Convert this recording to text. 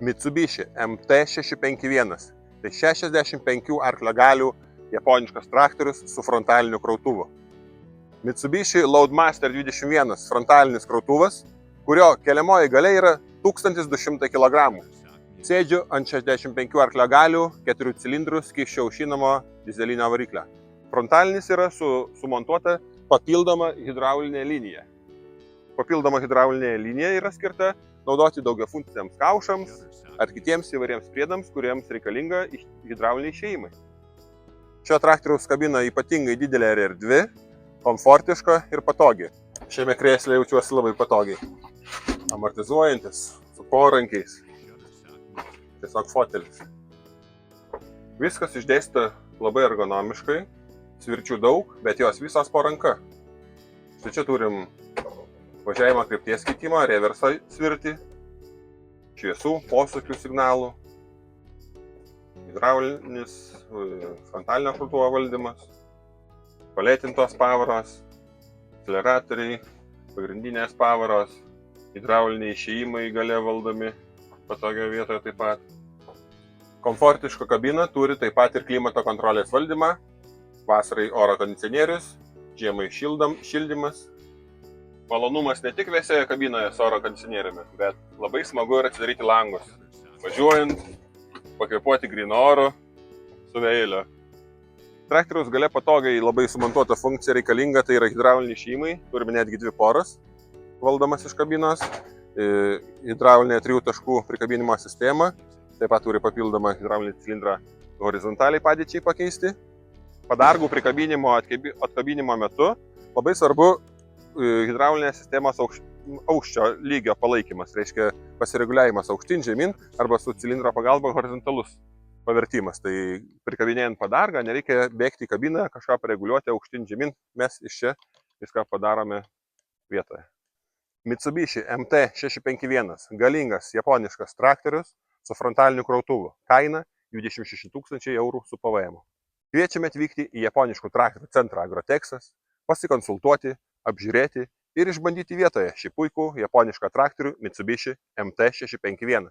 Mitsubishi MT651. Tai 65 arklio galių japoniškas traktorius su frontaliniu krautuvu. Mitsubishi Loadmaster 21 frontalinis krautuvas, kurio keliamoji galia yra 1200 kg. Sėdžiu ant 65 arklio galių 4 cilindrų skysčio aušinamo dizelinio variklio. Frontalinis yra sumontuota papildoma hidraulinė linija. Papildoma hidraulinė linija yra skirta naudoti daugiafunkciniams kaušams ar kitiems įvairiems priedams, kuriems reikalinga hidrauliniai išėjimai. Šio traktoriaus kabina ypatingai didelė ir erdvi, komfortiška ir patogi. Šiame krėsle jaučiuosi labai patogiai. Amortizuojantis, su porankiais. Tiesiog fotelis. Viskas išdėstyta labai ergonomiškai, svirčių daug, bet jos visos po ranka. Štai čia turim važiavimo krypties keitimą, reversą svirtį, šviesų, posūkių signalų, hidraulinis frontalinio krautuvo valdymas, palėtintos pavaros, akceleratoriai, pagrindinės pavaros, hidrauliniai išėjimai gale valdomi patogioje vietoje taip pat. Komfortiška kabina turi taip pat ir klimato kontrolės valdymą, vasarai oro kondicionierius, žiemai šildymas. Malonumas ne tik vėsioje kabinoje su oro kondicionieriumi, bet labai smagu ir atsidaryti langus, važiuojant, pakvėpuoti gryno oro su vėjeliu. Traktoriaus gale patogiai labai sumontuota funkcija reikalinga, tai yra hidrauliniai išėjimai, turime netgi 2 poras valdomas iš kabinos, hidraulinė 3 taškų prikabinimo sistema, taip pat turi papildomą hidraulinį cilindrą horizontaliai padėčiai pakeisti. Padargų prikabinimo atkabinimo metu labai svarbu hidraulinės sistemos aukščio lygio palaikymas, reiškia pasireguliavimas aukštyn žemyn arba su cilindro pagalba horizontalus pavertimas. Tai prikabinėjant padargą nereikia bėgti į kabiną, kažką pareguliuoti aukštyn žemyn, mes iš čia viską padarome vietoje. Mitsubishi MT651 galingas japoniškas traktorius su frontaliniu krautuvu. Kaina 26 000 eurų su PVM. Kviečiame atvykti į japoniškų traktorių centrą Agrotexas, pasikonsultuoti, apžiūrėti ir išbandyti vietoje šį puikų japonišką traktorių Mitsubishi MT651.